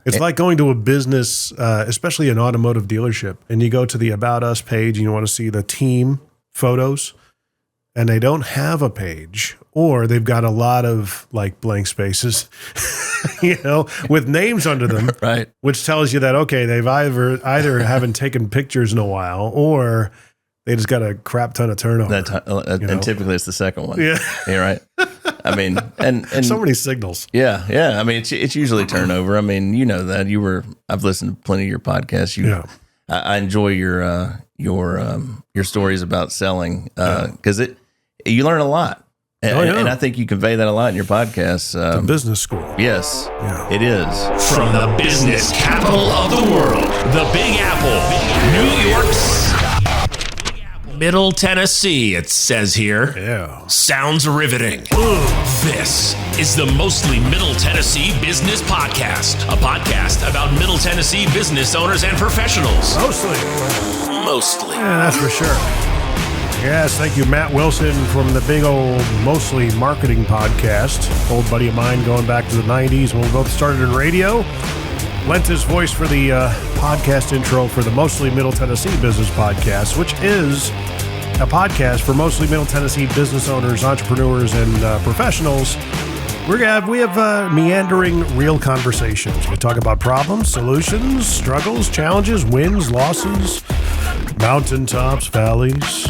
It's like going to a business, especially an automotive dealership, and you go to the About Us page and you want to see the team photos, and they don't have a page, or they've got a lot of like blank spaces, with names under them, right? Which tells you that, okay, they've either haven't taken pictures in a while, or they just got a crap ton of turnover. And typically it's the second one. Yeah. You're right. I mean, and so many signals. Yeah. Yeah. I mean, it's usually turnover. I mean, you know that I've listened to plenty of your podcasts. I enjoy your stories about selling, cause you learn a lot. And I think you convey that a lot in your podcast. The business school. Yes, it is. From the business capital of the world, the Big Apple, New York's Middle Tennessee, it says here. Yeah. Sounds riveting. This is the Mostly Middle Tennessee Business Podcast, a podcast about Middle Tennessee business owners and professionals. Mostly. Yeah, that's for sure. Yes, thank you, Matt Wilson from the big old Mostly Marketing Podcast. Old buddy of mine going back to the 90s when we both started in radio. Lent his voice for the podcast intro for the Mostly Middle Tennessee Business Podcast, which is a podcast for mostly Middle Tennessee business owners, entrepreneurs, and professionals. We have meandering, real conversations. We talk about problems, solutions, struggles, challenges, wins, losses, mountaintops, valleys.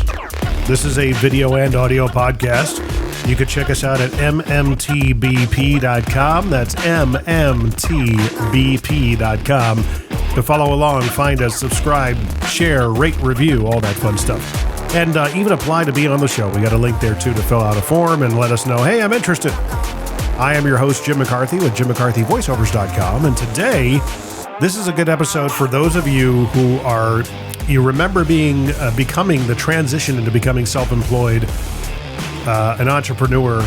This is a video and audio podcast. You can check us out at MMTBP.com. That's MMTBP.com. To follow along, find us, subscribe, share, rate, review, all that fun stuff. And even apply to be on the show. We got a link there, too, to fill out a form and let us know, hey, I'm interested. I am your host, Jim McCarthy, with JimMcCarthyVoiceovers.com. And today, this is a good episode for those of you who you remember becoming the transition into becoming self-employed, an entrepreneur.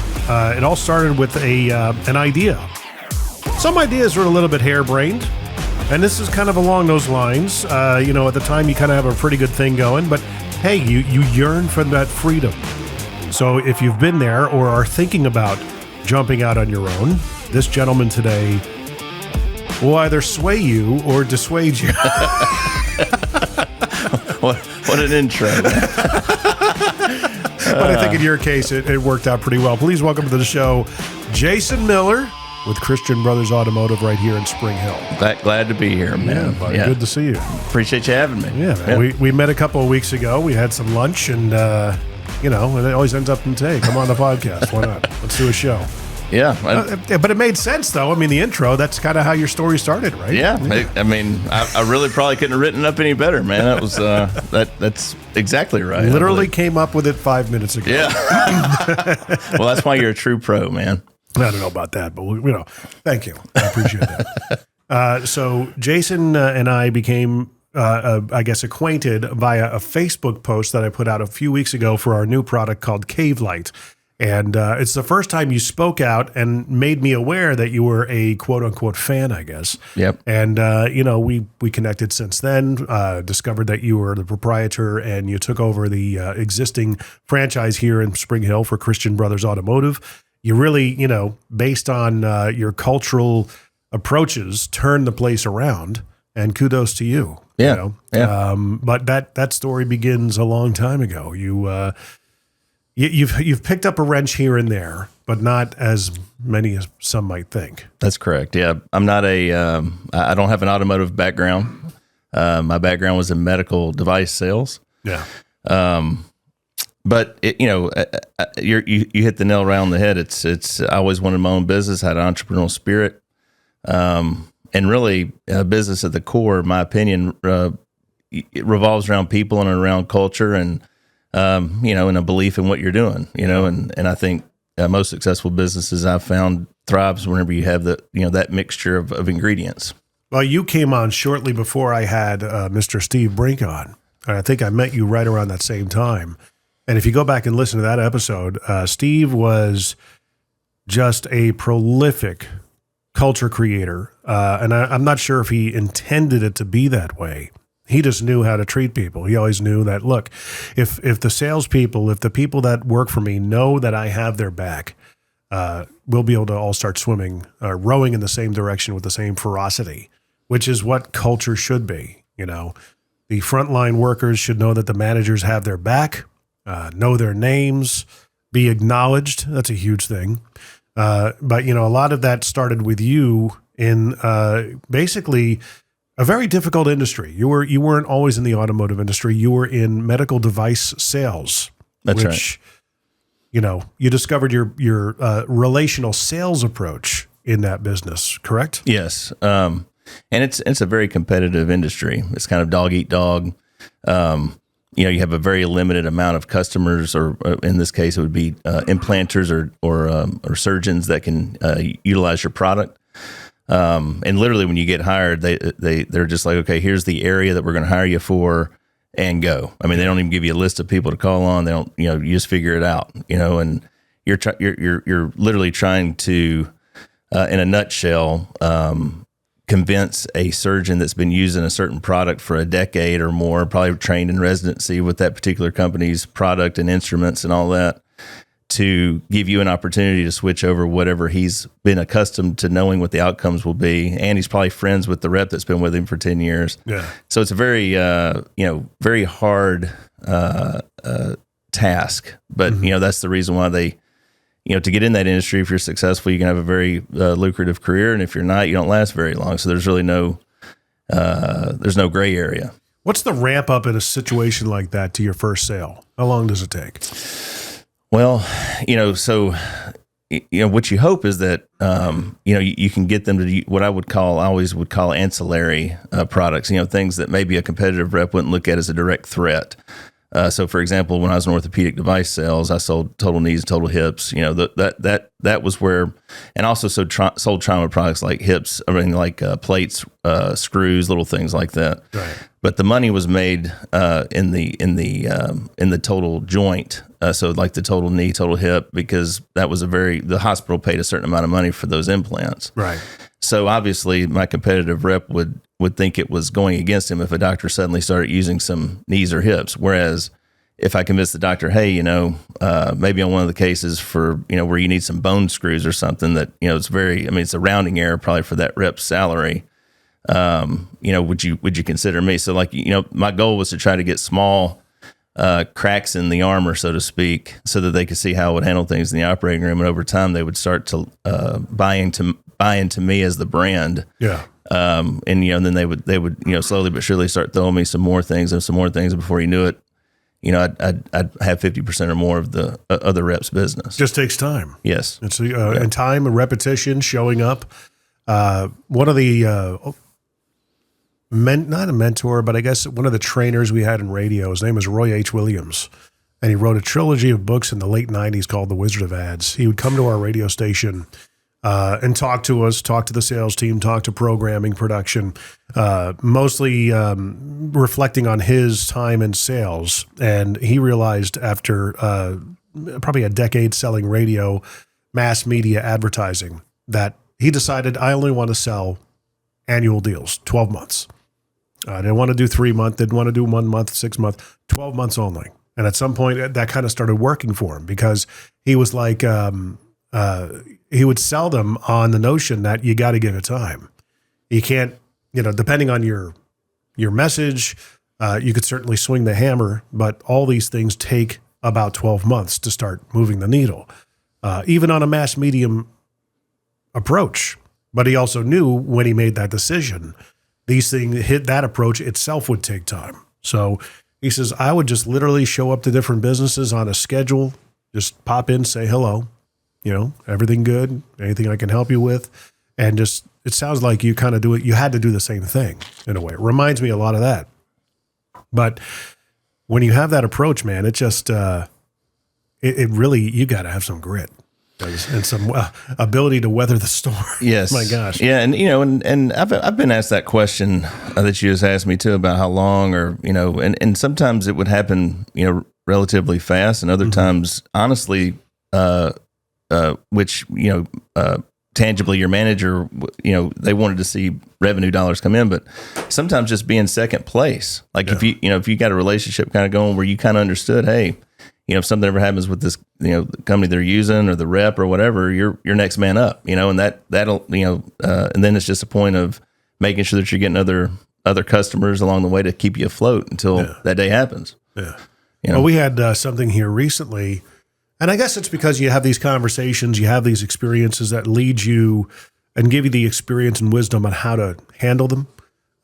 It all started with an idea. Some ideas are a little bit harebrained, and this is kind of along those lines. At the time, you kind of have a pretty good thing going, but hey, you yearn for that freedom. So if you've been there or are thinking about jumping out on your own, this gentleman today will either sway you or dissuade you. What an intro. But I think in your case, it worked out pretty well. Please welcome to the show, Jason Miller with Christian Brothers Automotive right here in Spring Hill. Glad to be here, man. Yeah, buddy, good to see you. Appreciate you having me. Yeah, man. We met a couple of weeks ago. We had some lunch, and it always ends up in today. Come on the podcast. Why not? Let's do a show. Yeah. But it made sense, though. I mean, the intro, that's kind of how your story started, right? Yeah. I really probably couldn't have written it up any better, man. That was that's exactly right. Literally came up with it 5 minutes ago. Yeah. Well, that's why you're a true pro, man. I don't know about that, but thank you. I appreciate that. So Jason and I became, acquainted via a Facebook post that I put out a few weeks ago for our new product called Cave Light. And it's the first time you spoke out and made me aware that you were a quote unquote fan, I guess. Yep. And, we connected since then, discovered that you were the proprietor and you took over the existing franchise here in Spring Hill for Christian Brothers Automotive. You really, based on your cultural approaches, turned the place around, and kudos to you. Yeah. But that story begins a long time ago. You've picked up a wrench here and there, but not as many as some might think. That's correct. Yeah, I'm not I don't have an automotive background. My background was in medical device sales. Yeah. But you hit the nail right on the head. It's I always wanted my own business, had an entrepreneurial spirit, and really business at the core, in my opinion, it revolves around people and around culture and and a belief in what you're doing. And I think most successful businesses I've found thrives whenever you have that mixture of ingredients. Well, you came on shortly before I had Mr. Steve Brink on. I think I met you right around that same time. And if you go back and listen to that episode, Steve was just a prolific culture creator. And I'm not sure if he intended it to be that way. He just knew how to treat people. He always knew that, look, if the salespeople, if the people that work for me know that I have their back, we'll be able to all start rowing in the same direction with the same ferocity. which is what culture should be. The frontline workers should know that the managers have their back, know their names, be acknowledged. That's a huge thing. But a lot of that started with you in basically a very difficult industry. You weren't always in the automotive industry. You were in medical device sales. That's right. You discovered your relational sales approach in that business, correct? Yes. And it's a very competitive industry. It's kind of dog eat dog. You have a very limited amount of customers, or in this case, it would be implanters or surgeons that can utilize your product. And literally, when you get hired, they're just like, okay, here's the area that we're going to hire you for, and go. I mean, they don't even give you a list of people to call on. They don't, you just figure it out. And you're literally trying to, in a nutshell, convince a surgeon that's been using a certain product for a decade or more, probably trained in residency with that particular company's product and instruments and all that, to give you an opportunity to switch over whatever he's been accustomed to knowing what the outcomes will be. And he's probably friends with the rep that's been with him for 10 years. Yeah. So it's a very, very hard task. But, that's the reason why they, to get in that industry, if you're successful, you can have a very lucrative career. And if you're not, you don't last very long. So there's really there's no gray area. What's the ramp up in a situation like that to your first sale? How long does it take? Well, so, what you hope is that, you can get them to what I always would call ancillary products, things that maybe a competitive rep wouldn't look at as a direct threat. So, for example, when I was in orthopedic device sales, I sold total knees, total hips. That was where, and also sold trauma products like hips. I mean, like plates, screws, little things like that. Right. But the money was made in the total joint. So, like the total knee, total hip, because that was the hospital paid a certain amount of money for those implants. Right. So obviously, my competitive rep would think it was going against him if a doctor suddenly started using some knees or hips. Whereas if I convinced the doctor, hey, maybe on one of the cases for, where you need some bone screws or something that, it's a rounding error probably for that rep's salary. Would you consider me? So my goal was to try to get small cracks in the armor, so to speak, so that they could see how I would handle things in the operating room. And over time, they would start to buy into me as the brand. Yeah. And then they would slowly but surely start throwing me some more things. And before you knew it, I'd have 50% or more of the other reps' business. Just takes time. Yes. It's and time and repetition, showing up. One of the not a mentor, but I guess one of the trainers we had in radio, his name is Roy H. Williams, and he wrote a trilogy of books in the late 90s called The Wizard of Ads. He would come to our radio station and talk to us, talk to the sales team, talk to programming, production, mostly reflecting on his time in sales. And he realized after probably a decade selling radio, mass media advertising, that he decided, I only want to sell annual deals, 12 months. I didn't want to do 3 months, didn't want to do 1 month, 6 months, 12 months only. And at some point that kind of started working for him, because he was like, he would sell them on the notion that you got to give it time. You can't, depending on your message, you could certainly swing the hammer, but all these things take about 12 months to start moving the needle, even on a mass medium approach. But he also knew when he made that decision, these things that approach itself would take time. So he says, I would just literally show up to different businesses on a schedule, just pop in, say hello, everything good, anything I can help you with. And just, it sounds like you kind of do it. You had to do the same thing in a way. It reminds me a lot of that. But when you have that approach, man, it just, it really, you got to have some grit and some ability to weather the storm. Yes. My gosh. Yeah. And, and I've been asked that question that you just asked me too, about how long, or, and sometimes it would happen, relatively fast, and other times, honestly, which, tangibly your manager, they wanted to see revenue dollars come in, but sometimes just being second place. Like if you got a relationship kind of going where you kind of understood, hey, if something ever happens with this, the company they're using or the rep or whatever, you're next man up, and that'll, and then it's just a point of making sure that you're getting other customers along the way to keep you afloat until that day happens. Yeah. You know? Well, we had something here recently, and I guess it's because you have these conversations, you have these experiences that lead you and give you the experience and wisdom on how to handle them.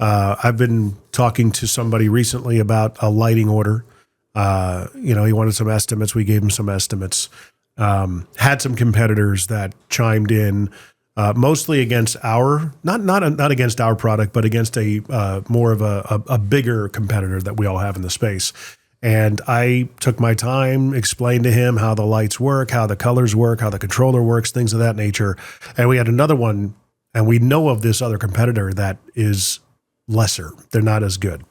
I've been talking to somebody recently about a lighting order. He wanted some estimates. We gave him some estimates. Had some competitors that chimed in, mostly against not against our product, but against a more of a bigger competitor that we all have in the space. And I took my time, explained to him how the lights work, how the colors work, how the controller works, things of that nature. And we had another one, and we know of this other competitor that is lesser. They're not as good.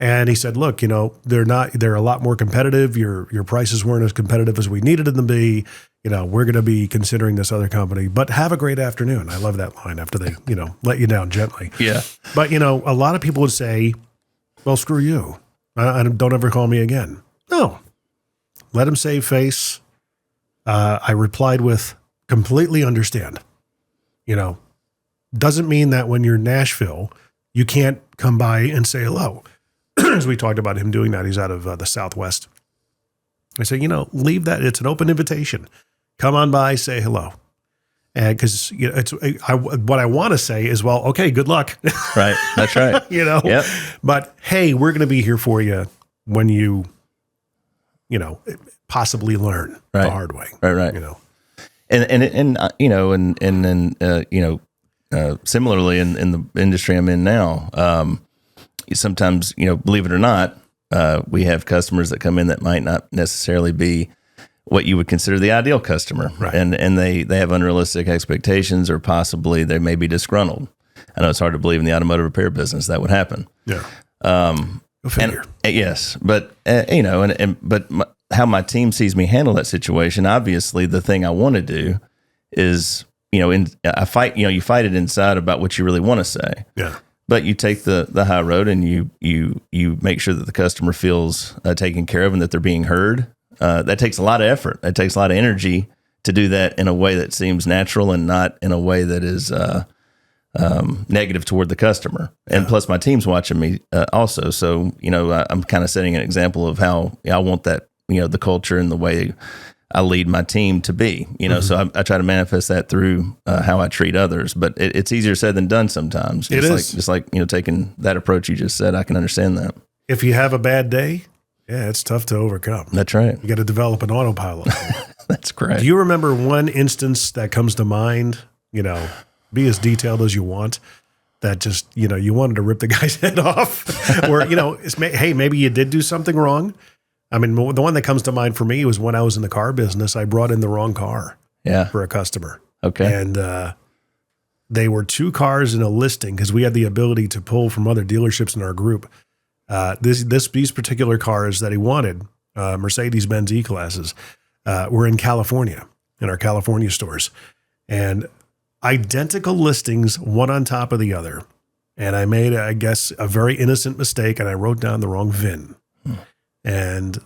And he said, look, they're a lot more competitive. Your prices weren't as competitive as we needed them to be. We're going to be considering this other company, but have a great afternoon. I love that line after they, let you down gently. Yeah. But, a lot of people would say, well, screw you. I don't ever call me again. No, let him save face. I replied with completely understand, doesn't mean that when you're in Nashville, you can't come by and say hello. As we talked about him doing that, he's out of the Southwest. I say, leave that. It's an open invitation. Come on by, say hello. And because what I want to say is, well, okay, good luck. Right. That's right. Yep. But hey, we're going to be here for you when you, possibly learn the hard way. Right. Similarly in the industry I'm in now, sometimes, believe it or not, we have customers that come in that might not necessarily be what you would consider the ideal customer. Right. And they have unrealistic expectations, or possibly they may be disgruntled. I know it's hard to believe in the automotive repair business that would happen. Yeah. Go figure. Yes. But, how my team sees me handle that situation, obviously the thing I want to do is, you fight it inside about what you really want to say. Yeah. But you take the high road and you make sure that the customer feels taken care of and that they're being heard. That takes a lot of effort. That takes a lot of energy to do that in a way that seems natural and not in a way that is negative toward the customer. And plus, my team's watching me also. So, I'm kind of setting an example of how I want that, the culture and the way I lead my team to be. So I try to manifest that through how I treat others. But it's easier said than done sometimes. Just like taking that approach you just said. I can understand that. If you have a bad day, yeah, it's tough to overcome. That's right. You got to develop an autopilot. That's correct. Do you remember one instance that comes to mind? Be as detailed as you want. That just you wanted to rip the guy's head off, or hey, maybe you did do something wrong. I mean, the one that comes to mind for me was when I was in the car business. I brought in the wrong car for a customer. Okay, and they were two cars in a listing because we had the ability to pull from other dealerships in our group. These particular cars that he wanted, Mercedes-Benz E-classes, were in California, in our California stores. And identical listings, one on top of the other. And I made, I guess, a very innocent mistake, and I wrote down the wrong VIN. And,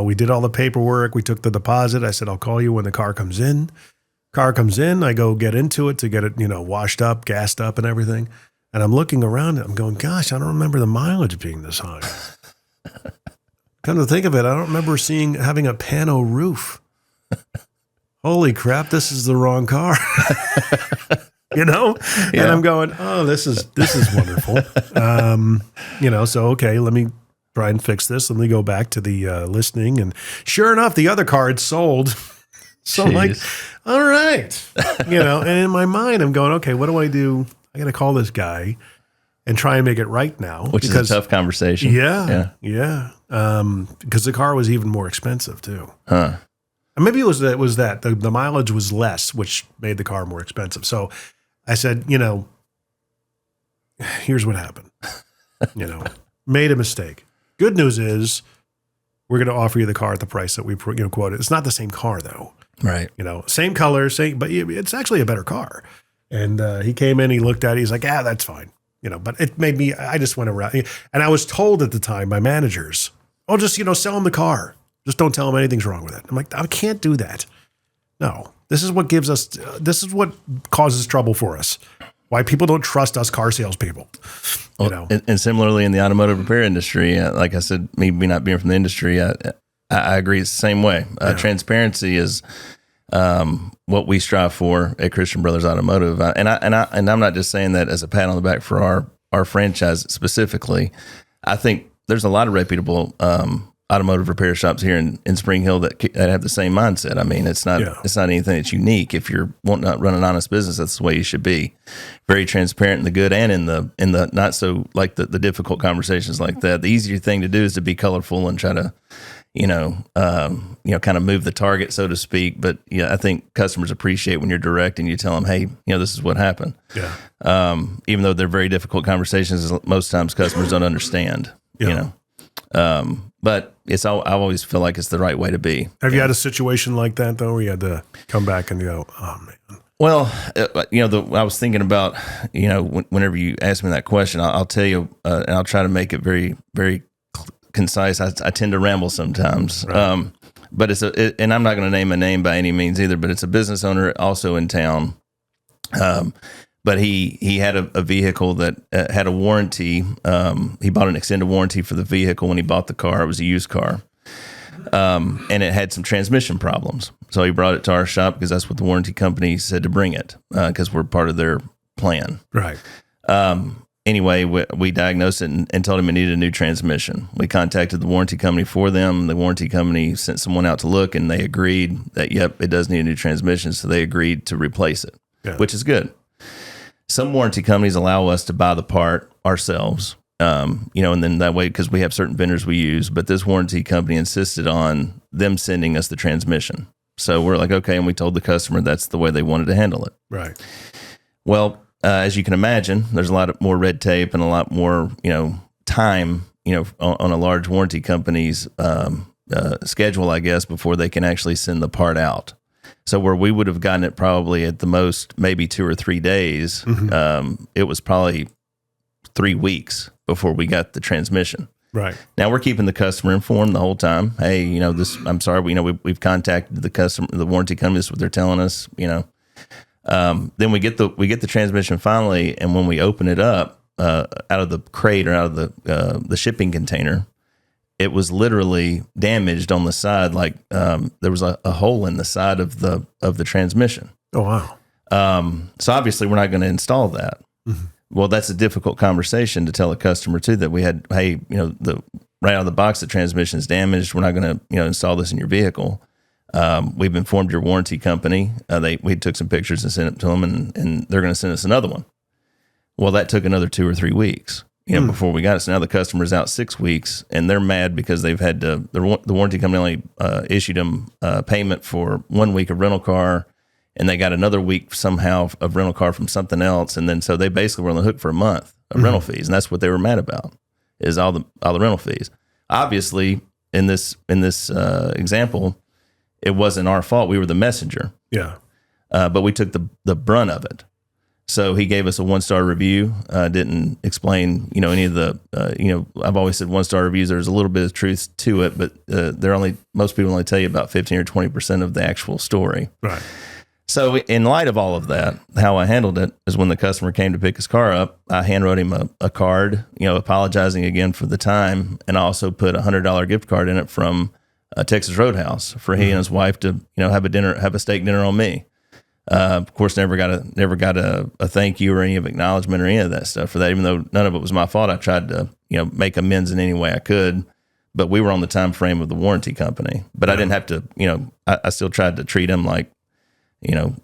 we did all the paperwork. We took the deposit. I said, I'll call you when the car comes in. Car comes in. I go get into it to get it, washed up, gassed up and everything. And I'm looking around and I'm going, gosh, I don't remember the mileage being this high. Come to think of it, I don't remember having a pano roof. Holy crap, this is the wrong car. And I'm going, oh, this is wonderful. So, okay, let me try and fix this. Let me go back to the listing. And sure enough, the other car had sold. So I'm like, all right. And in my mind, I'm going, okay, what do I do? I got to call this guy and try and make it right now. Which is a tough conversation. Yeah. Because the car was even more expensive too. Huh. And maybe it was that the mileage was less, which made the car more expensive. So I said, here's what happened. Made a mistake. Good news is we're going to offer you the car at the price that we quoted. It's not the same car though. Right. Same color, but it's actually a better car. And he came in, he looked at it, he's like, that's fine. But it made me, I just went around. And I was told at the time by managers, just, sell him the car. Just don't tell him anything's wrong with it. I'm like, I can't do that. No, this is what causes trouble for us. why people don't trust us car salespeople. You know, and similarly in the automotive repair industry, like I said, me not being from the industry, I agree. It's the same way. Transparency is what we strive for at Christian Brothers Automotive, and I'm not just saying that as a pat on the back for our franchise specifically. I think there's a lot of reputable automotive repair shops here in Spring Hill that have the same mindset. I mean, it's not anything that's unique. If you're wanting to run an honest business, that's the way you should be. Very transparent in the good and in the not so like the difficult conversations like that. The easier thing to do is to be colorful and try to, kind of move the target, so to speak. But I think customers appreciate when you're direct and you tell them, hey, this is what happened. Yeah. Even though they're very difficult conversations, most times customers don't understand. Yeah. But I always feel like it's the right way to be. Have you had a situation like that though, where you had to come back and go, oh man? Well, I was thinking about, whenever you ask me that question, I'll tell you, and I'll try to make it very, very concise. I tend to ramble sometimes. Right. But and I'm not going to name a name by any means either, but it's a business owner also in town. But he had a vehicle that had a warranty. He bought an extended warranty for the vehicle when he bought the car. It was a used car. And it had some transmission problems. So he brought it to our shop because that's what the warranty company said to bring it, because we're part of their plan. Right. Anyway, we diagnosed it and told him it needed a new transmission. We contacted the warranty company for them. The warranty company sent someone out to look, and they agreed that, yep, it does need a new transmission. So they agreed to replace it, which is good. Some warranty companies allow us to buy the part ourselves, and then that way, because we have certain vendors we use, but this warranty company insisted on them sending us the transmission. So we're like, okay, and we told the customer that's the way they wanted to handle it. Right. Well, as you can imagine, there's a lot more red tape and a lot more, time, on a large warranty company's schedule, I guess, before they can actually send the part out. So where we would have gotten it probably at the most maybe 2 or 3 days, it was probably 3 weeks before we got the transmission. Right. Now we're keeping the customer informed the whole time. Hey, I'm sorry, we've contacted the warranty company. This is what they're telling us. Then we get the transmission finally, and when we open it up out of the crate or out of the shipping container, it was literally damaged on the side. Like there was a hole in the side of the transmission. Oh wow! So obviously we're not going to install that. Mm-hmm. Well, that's a difficult conversation to tell a customer too. That we had, hey, right out of the box, the transmission is damaged. We're not going to install this in your vehicle. We've informed your warranty company. We took some pictures and sent it to them, and they're going to send us another one. Well, that took another 2 or 3 weeks. Before we got it. So now the customer's out 6 weeks, and they're mad because they've had to. The warranty company only issued them payment for 1 week of rental car, and they got another week somehow of rental car from something else, and then so they basically were on the hook for a month of rental fees, and that's what they were mad about, is all the rental fees. Obviously, in this example, it wasn't our fault. We were the messenger. Yeah, but we took the brunt of it. So he gave us a 1-star review, didn't explain, any of the, I've always said 1-star reviews, there's a little bit of truth to it, but most people only tell you about 15 or 20% of the actual story. Right. So in light of all of that, how I handled it is when the customer came to pick his car up, I handwrote him a card, apologizing again for the time, and I also put a $100 gift card in it from Texas Roadhouse for he and his wife to, have a steak dinner on me. Of course, never got a thank you or any of acknowledgement or any of that stuff for that. Even though none of it was my fault, I tried to make amends in any way I could. But we were on the time frame of the warranty company. But I didn't have to. I still tried to treat them like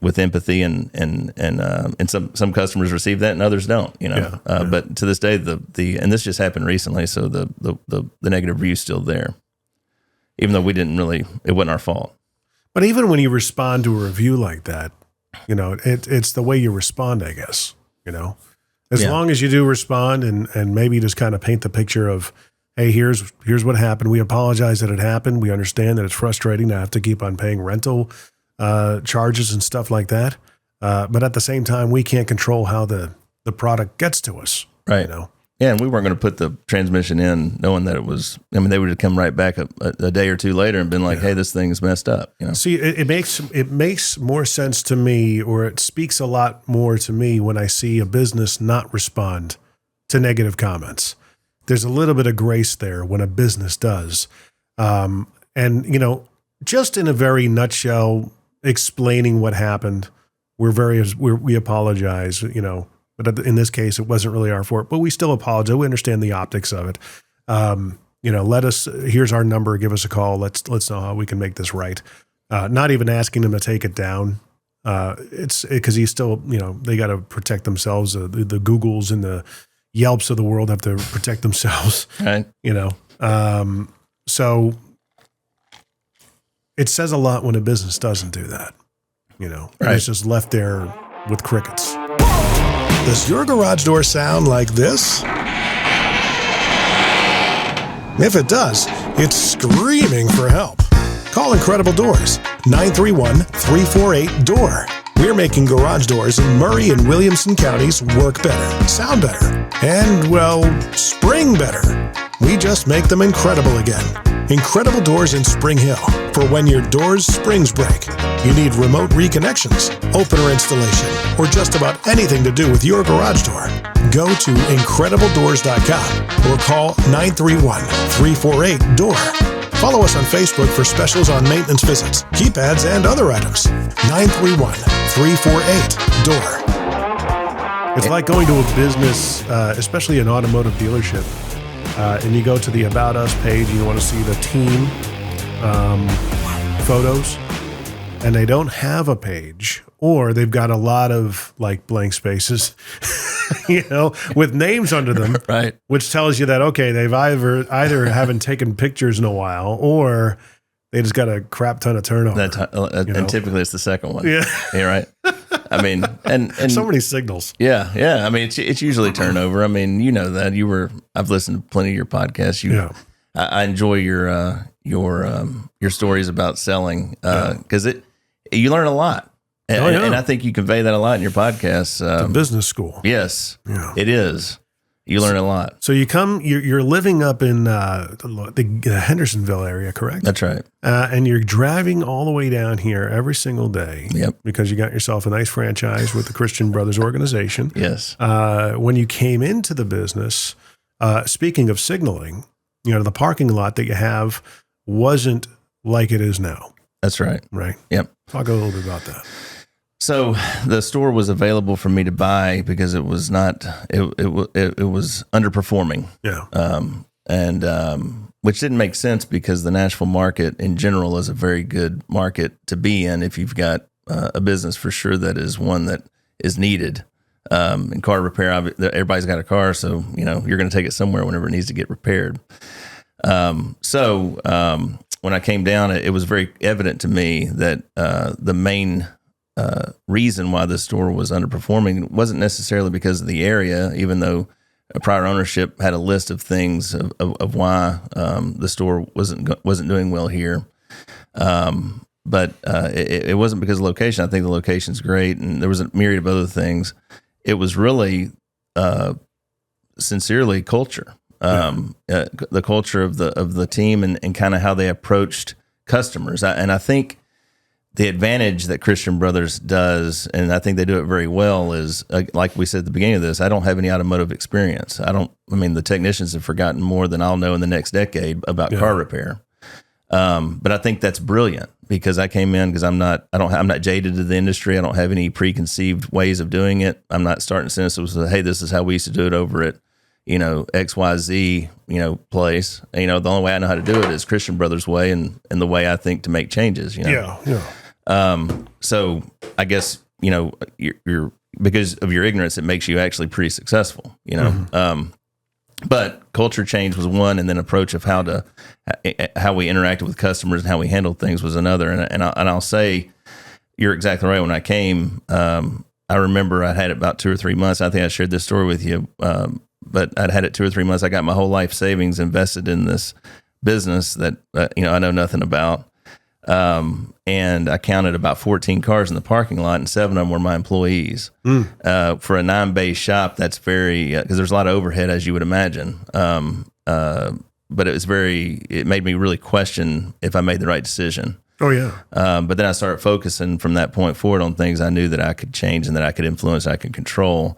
with empathy and some customers receive that and others don't. But to this day, and this just happened recently, so the negative review's still there, even though it wasn't our fault. But even when you respond to a review like that, it's the way you respond, I guess, as long as you do respond and maybe just kind of paint the picture of, hey, here's what happened. We apologize that it happened. We understand that it's frustrating to have to keep on paying rental charges and stuff like that. But at the same time, we can't control how the product gets to us. Right. Yeah, and we weren't going to put the transmission in knowing that it was, I mean, they would have come right back a day or two later and been like, hey, this thing's messed up. You know? See, it makes more sense to me, or it speaks a lot more to me when I see a business not respond to negative comments. There's a little bit of grace there when a business does. And, you know, just in a very nutshell, explaining what happened, we apologize, you know, but in this case, it wasn't really our fault, but we still apologize. We understand the optics of it. You know, here's our number, give us a call. Let's know how we can make this right. Not even asking them to take it down. It's because he's still, you know, they got to protect themselves. The Googles and the Yelps of the world have to protect themselves, right? You know? So it says a lot when a business doesn't do that, you know, right. It's just left there with crickets. Does your garage door sound like this? If it does, it's screaming for help. Call Incredible Doors, 931-348-DOOR. We're making garage doors in Murray and Williamson counties work better, sound better, and, well, spring better. We just make them incredible again. Incredible Doors in Spring Hill. For when your door's springs break, you need remote reconnections, opener installation, or just about anything to do with your garage door. Go to IncredibleDoors.com or call 931-348-DOOR. Follow us on Facebook for specials on maintenance visits, keypads, and other items. 931-348-DOOR. It's like going to a business, especially an automotive dealership, and you go to the About Us page, and you want to see the team photos, and they don't have a page, or they've got a lot of like blank spaces, you know, with names under them, right? Which tells you that, okay, they've either haven't taken pictures in a while, or they just got a crap ton of turnover. And typically it's the second one. Yeah. You're right. I mean, and so many signals. Yeah. I mean, it's usually turnover. I mean, you know that I've listened to plenty of your podcasts. I enjoy your stories about selling, because you learn a lot. And I think you convey that a lot in your podcast. It's a business school. Yes, it is. You learn a lot. So you're living up in the Hendersonville area, correct? That's right. And you're driving all the way down here every single day. Yep. Because you got yourself a nice franchise with the Christian Brothers organization. Yes. When you came into the business, speaking of signaling, you know, the parking lot that you have wasn't like it is now. That's right. Right. Yep. Talk a little bit about that. So the store was available for me to buy because it was not, it was underperforming. Yeah. Which didn't make sense because the Nashville market in general is a very good market to be in if you've got a business for sure that is one that is needed. In car repair, everybody's got a car, so you know you're going to take it somewhere whenever it needs to get repaired. So when I came down, it was very evident to me that the main reason why the store was underperforming wasn't necessarily because of the area, even though a prior ownership had a list of things of why the store wasn't doing well here. But it wasn't because of location. I think the location's great, and there was a myriad of other things. It was really sincerely culture, the culture of the team, and kind of how they approached customers. And I think the advantage that Christian Brothers does, and I think they do it very well, is like we said at the beginning of this, I don't have any automotive experience. I mean, the technicians have forgotten more than I'll know in the next decade about car repair. But I think that's brilliant because I came in because I'm not jaded to the industry. I don't have any preconceived ways of doing it. I'm not starting sentences with, hey, this is how we used to do it over at, you know, XYZ, you know, place. And, you know, the only way I know how to do it is Christian Brothers way and the way I think to make changes, you know? Yeah. So I guess, you know, you're because of your ignorance, it makes you actually pretty successful, you know? Mm-hmm. But culture change was one, and then approach of how we interacted with customers and how we handled things was another. And I'll say, you're exactly right. When I came, I remember I had it about 2 or 3 months. I think I shared this story with you, but I'd had it 2 or 3 months. I got my whole life savings invested in this business that you know I know nothing about. And I counted about 14 cars in the parking lot, and 7 of them were my employees. For a 9-bay shop, that's very, because there's a lot of overhead, as you would imagine. But it made me really question if I made the right decision. Oh, yeah. But then I started focusing from that point forward on things I knew that I could change and that I could influence, I could control.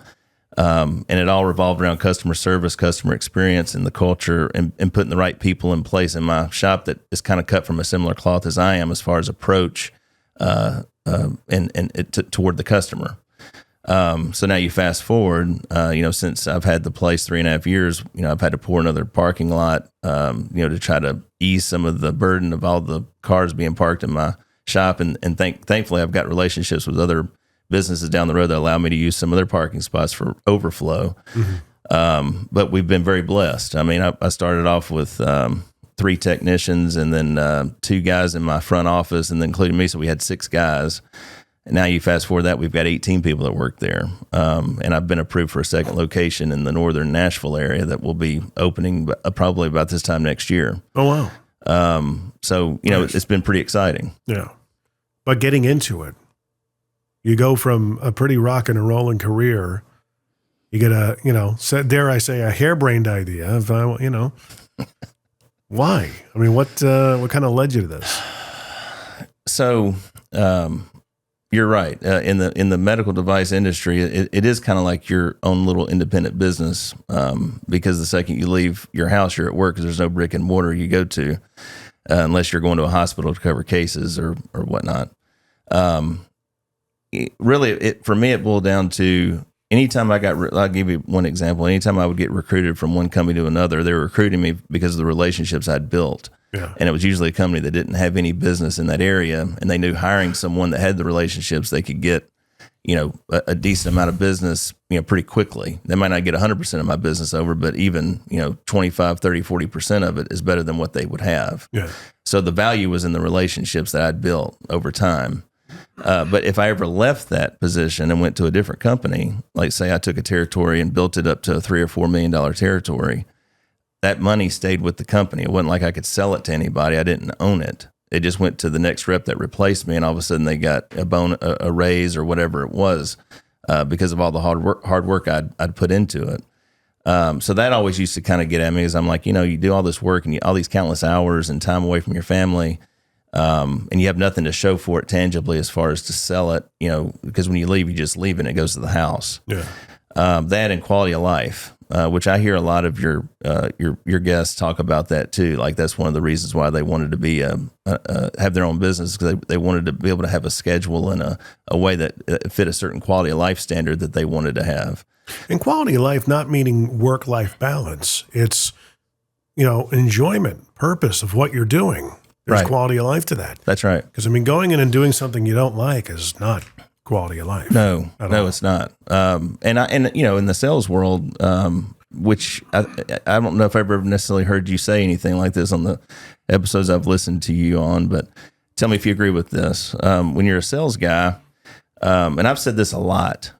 And it all revolved around customer service, customer experience, and the culture, and putting the right people in place in my shop that is kind of cut from a similar cloth as I am as far as approach toward the customer. So now you fast forward, since I've had the place 3.5 years, I've had to pour another parking lot, to try to ease some of the burden of all the cars being parked in my shop. And thankfully I've got relationships with other businesses down the road that allow me to use some of their parking spots for overflow. But we've been very blessed. I mean, I started off with 3 technicians and then 2 guys in my front office, and then including me. So we had 6 guys. And now you fast forward that, we've got 18 people that work there. And I've been approved for a second location in the northern Nashville area that will be opening probably about this time next year. Oh, wow. So, It's been pretty exciting. Yeah. But getting into it, you go from a pretty rock and rolling career, you get dare I say, a harebrained idea of, why? I mean, what kind of led you to this? So, you're right. In the medical device industry, it is kind of like your own little independent business, because the second you leave your house, you're at work because there's no brick and mortar you go to, unless you're going to a hospital to cover cases or whatnot. For me, it boiled down to anytime I'll give you one example. Anytime I would get recruited from one company to another, they were recruiting me because of the relationships I'd built. Yeah. And it was usually a company that didn't have any business in that area, and they knew hiring someone that had the relationships, they could get, a decent amount of business, pretty quickly. They might not get 100% of my business over, but even, 25, 30, 40% of it is better than what they would have. Yeah. So the value was in the relationships that I'd built over time. But if I ever left that position and went to a different company, like say I took a territory and built it up to a $3 or $4 million territory, that money stayed with the company. It wasn't like I could sell it to anybody. I didn't own it. It just went to the next rep that replaced me, and all of a sudden they got a raise or whatever it was, because of all the hard work I'd put into it. So that always used to kind of get at me, because I'm like, you do all this work and all these countless hours and time away from your family, and you have nothing to show for it tangibly as far as to sell it, because when you leave, you just leave and it goes to the house. Yeah. That and quality of life. Which I hear a lot of your guests talk about that too. Like that's one of the reasons why they wanted to be have their own business, because they wanted to be able to have a schedule and a way that fit a certain quality of life standard that they wanted to have. And quality of life, not meaning work-life balance. It's enjoyment, purpose of what you're doing. There's quality of life to that. That's right. Because going in and doing something you don't like is not quality of life. No, it's not. And in the sales world, which I don't know if I've ever necessarily heard you say anything like this on the episodes I've listened to you on, but tell me if you agree with this. When you're a sales guy, and I've said this a lot,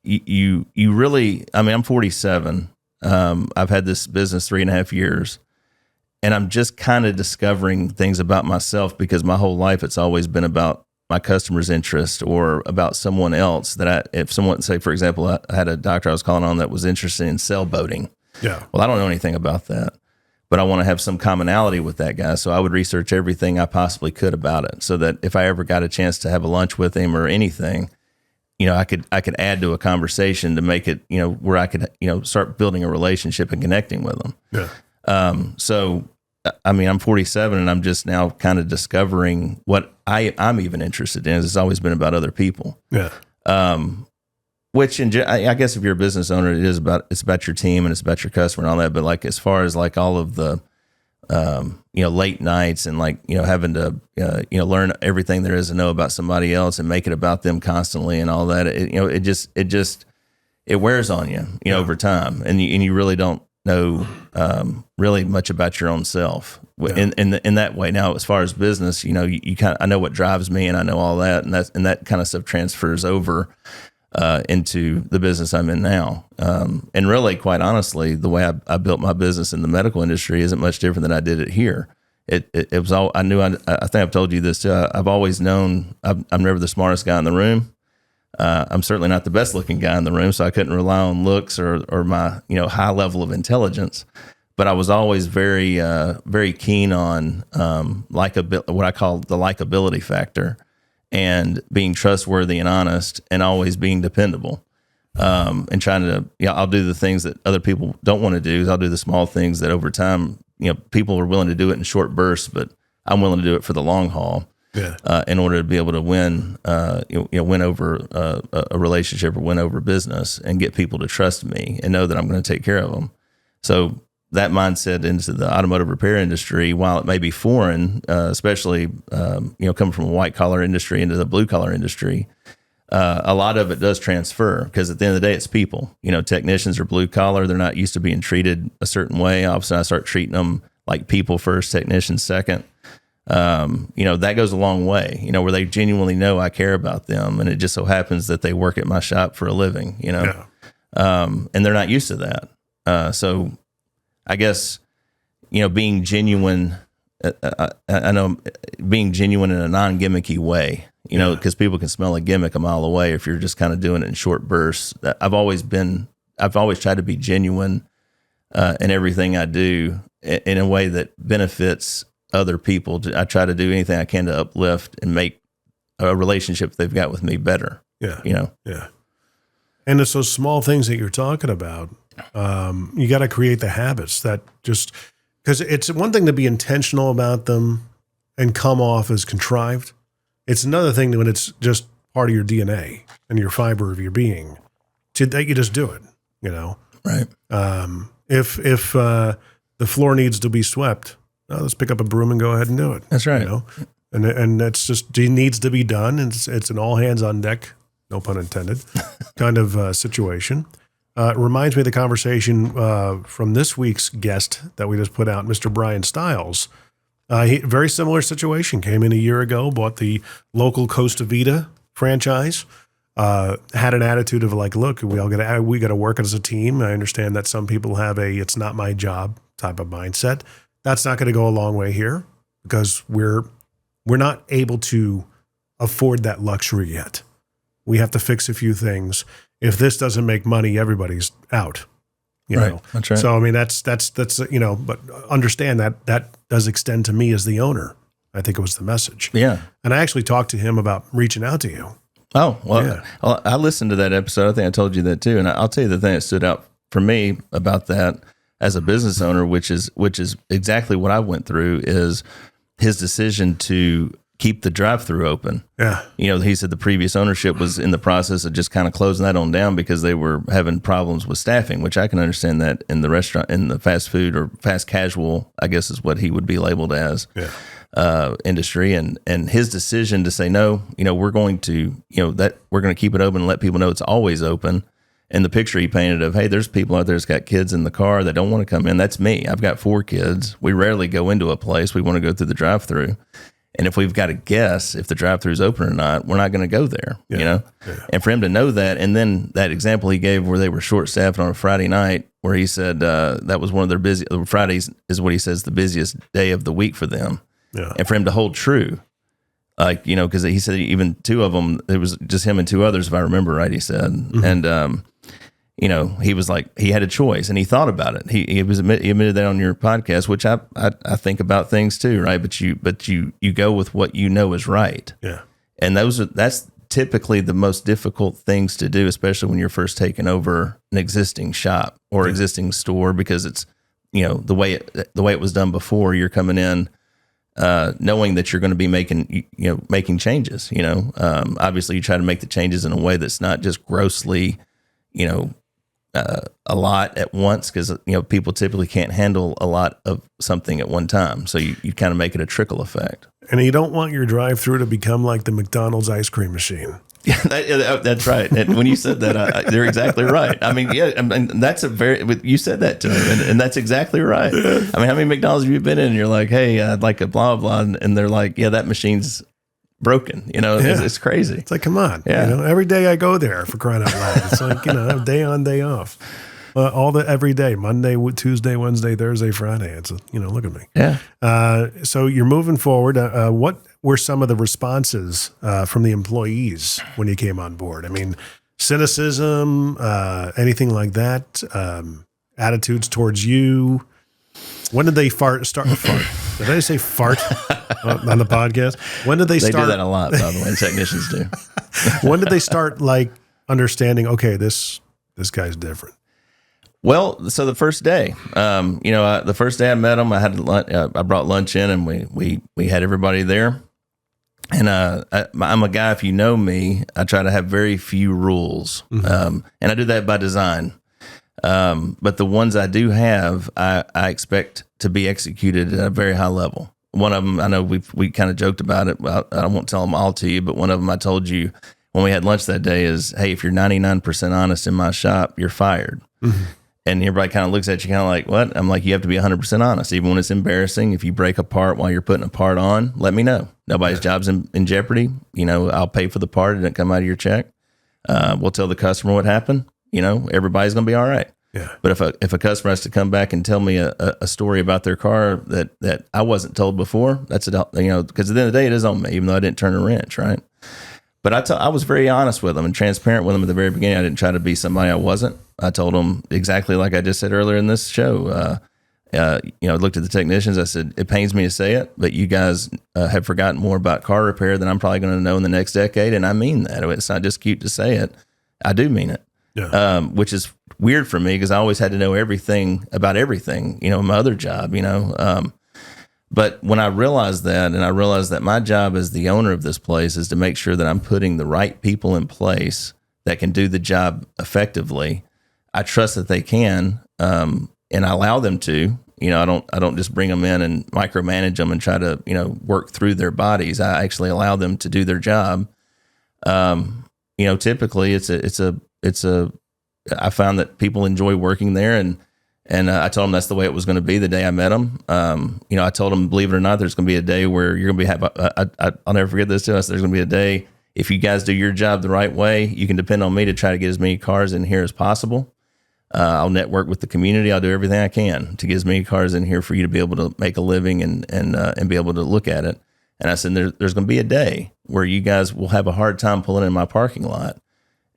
you really, I'm 47. I've had this business 3.5 years, and I'm just kind of discovering things about myself, because my whole life it's always been about my customer's interest or about someone else if someone, say, for example, I had a doctor I was calling on that was interested in sailboating. Yeah. Well, I don't know anything about that, but I want to have some commonality with that guy. So I would research everything I possibly could about it, so that if I ever got a chance to have a lunch with him or anything, I could add to a conversation to make it, where I could, start building a relationship and connecting with them. Yeah. So, I'm 47, and I'm just now kind of discovering what I'm even interested in. It's always been about other people. Yeah. Which, I guess, if you're a business owner, it's about your team and it's about your customer and all that. But like, as far as like all of the, late nights and like, having to, learn everything there is to know about somebody else and make it about them constantly and all that, it wears on you, over time, and you really don't know really much about your own self in that way. Now, as far as business, you kind of, I know what drives me, and I know all that, and that kind of stuff transfers over into the business I'm in now. And really, quite honestly, the way I built my business in the medical industry isn't much different than I did it here. it was all, I knew, I think I've told you this too. I've always known I'm never the smartest guy in the room. I'm certainly not the best looking guy in the room, so I couldn't rely on looks or my, high level of intelligence. But I was always very, very keen on what I call the likability factor, and being trustworthy and honest, and always being dependable. And trying to, I'll do the things that other people don't want to do. I'll do the small things that over time, people are willing to do it in short bursts, but I'm willing to do it for the long haul. Yeah. In order to be able to win, win over a relationship or win over business, and get people to trust me and know that I'm going to take care of them. So that mindset into the automotive repair industry, while it may be foreign, especially coming from a white collar industry into the blue collar industry, a lot of it does transfer, because at the end of the day, it's people. Technicians are blue collar; they're not used to being treated a certain way. All of a sudden, I start treating them like people first, technicians second. That goes a long way, where they genuinely know I care about them, and it just so happens that they work at my shop for a living, and they're not used to that. So I guess, being genuine, I know being genuine in a non-gimmicky way, because people can smell a gimmick a mile away if you're just kind of doing it in short bursts. I've always tried to be genuine in everything I do, in a way that benefits other people. I try to do anything I can to uplift and make a relationship they've got with me better. Yeah. Yeah. And it's those small things that you're talking about. You got to create the habits that just, because it's one thing to be intentional about them and come off as contrived. It's another thing when it's just part of your DNA and your fiber of your being that you just do it, Right. If the floor needs to be swept, let's pick up a broom and go ahead and do it. That's right. And that's just, it needs to be done. It's an all hands on deck, no pun intended, kind of situation. It reminds me of the conversation from this week's guest that we just put out, Mr. Brian Stiles. Very similar situation. Came in a year ago, bought the local Costa Vida franchise. Had an attitude of like, look, we got to work as a team. I understand that some people have it's not my job type of mindset. That's not going to go a long way here, because we're not able to afford that luxury yet. We have to fix a few things. If this doesn't make money, everybody's out. You know? That's right. So I mean, that's but understand that does extend to me as the owner. I think it was the message. Yeah. And I actually talked to him about reaching out to you. Oh, well, I listened to that episode. I think I told you that too. And I'll tell you the thing that stood out for me about that as a business owner, which is exactly what I went through, is his decision to keep the drive-through open. Yeah. He said the previous ownership was in the process of just kind of closing that on down because they were having problems with staffing, which I can understand that in the restaurant, in the fast food or fast casual, I guess is what he would be labeled as, industry. And his decision to say, no, we're going to, we're going to keep it open and let people know it's always open. And the picture he painted of, hey, there's people out there that's got kids in the car that don't want to come in. That's me. I've got 4 kids. We rarely go into a place. We want to go through the drive-through. And if we've got to guess if the drive-through is open or not, we're not going to go there, Yeah. And for him to know that, and then that example he gave where they were short-staffed on a Friday night, where he said that was one of their busy Fridays is what he says the busiest day of the week for them. Yeah. And for him to hold true, like, because he said even 2 of them, it was just him and 2 others, if I remember right, he said. Mm-hmm. And, he was like, he had a choice and he thought about it. He admitted that on your podcast, which I think about things too, right? But you go with what you know is right. Yeah. And that's typically the most difficult things to do, especially when you're first taking over an existing shop or existing store, because it's, the way it was done before. You're coming in, knowing that you're going to be making changes. Obviously you try to make the changes in a way that's not just grossly, a lot at once, because people typically can't handle a lot of something at one time. So you kind of make it a trickle effect. And you don't want your drive-through to become like the McDonald's ice cream machine. Yeah, that's right. And when you said that, they're exactly right. I mean, that's you said that to me, and that's exactly right. I mean, how many McDonald's have you been in? And you're like, hey, I'd like a blah blah, and they're like, yeah, that machine's broken. It's crazy. It's like, come on. Yeah. Every day I go there, for crying out loud. It's like, day on, day off. Every day, Monday, Tuesday, Wednesday, Thursday, Friday. It's look at me. Yeah. So you're moving forward. What were some of the responses from the employees when you came on board? I mean, cynicism, anything like that, attitudes towards you. When did they start to fart? Did I say fart on the podcast? When did they start? They do that a lot, by the way. Technicians do. When did they start understanding? Okay, this guy's different. Well, so the first day, the first day I met them, I had I brought lunch in, and we had everybody there. And I'm a guy. If you know me, I try to have very few rules, and I do that by design. But the ones I do have, I expect to be executed at a very high level. One of them, I know we kind of joked about it. I won't tell them all to you, but one of them I told you when we had lunch that day is, hey, if you're 99% honest in my shop, you're fired. Mm-hmm. And everybody kind of looks at you kind of like, what? I'm like, you have to be 100% honest. Even when it's embarrassing, if you break a part while you're putting a part on, let me know. Nobody's job's in jeopardy. I'll pay for the part. It didn't come out of your check. We'll tell the customer what happened. Everybody's going to be all right. Yeah. But if a customer has to come back and tell me a story about their car that I wasn't told before, that's because at the end of the day, it is on me, even though I didn't turn a wrench, right? But I was very honest with them and transparent with them at the very beginning. I didn't try to be somebody I wasn't. I told them exactly like I just said earlier in this show. I looked at the technicians. I said, it pains me to say it, but you guys have forgotten more about car repair than I'm probably going to know in the next decade. And I mean that. It's not just cute to say it. I do mean it. Yeah. Which is weird for me because I always had to know everything about everything, in my other job, But when I realized that, and I realized that my job as the owner of this place is to make sure that I'm putting the right people in place that can do the job effectively, I trust that they can, and I allow them to. I don't just bring them in and micromanage them and try to work through their bodies. I actually allow them to do their job. Typically I found that people enjoy working there, and I told them that's the way it was going to be the day I met them. I told them, believe it or not, there's going to be a day where you're going to be I'll never forget this too. I said, there's going to be a day, if you guys do your job the right way, you can depend on me to try to get as many cars in here as possible. I'll network with the community. I'll do everything I can to get as many cars in here for you to be able to make a living and be able to look at it. And I said, there's going to be a day where you guys will have a hard time pulling in my parking lot.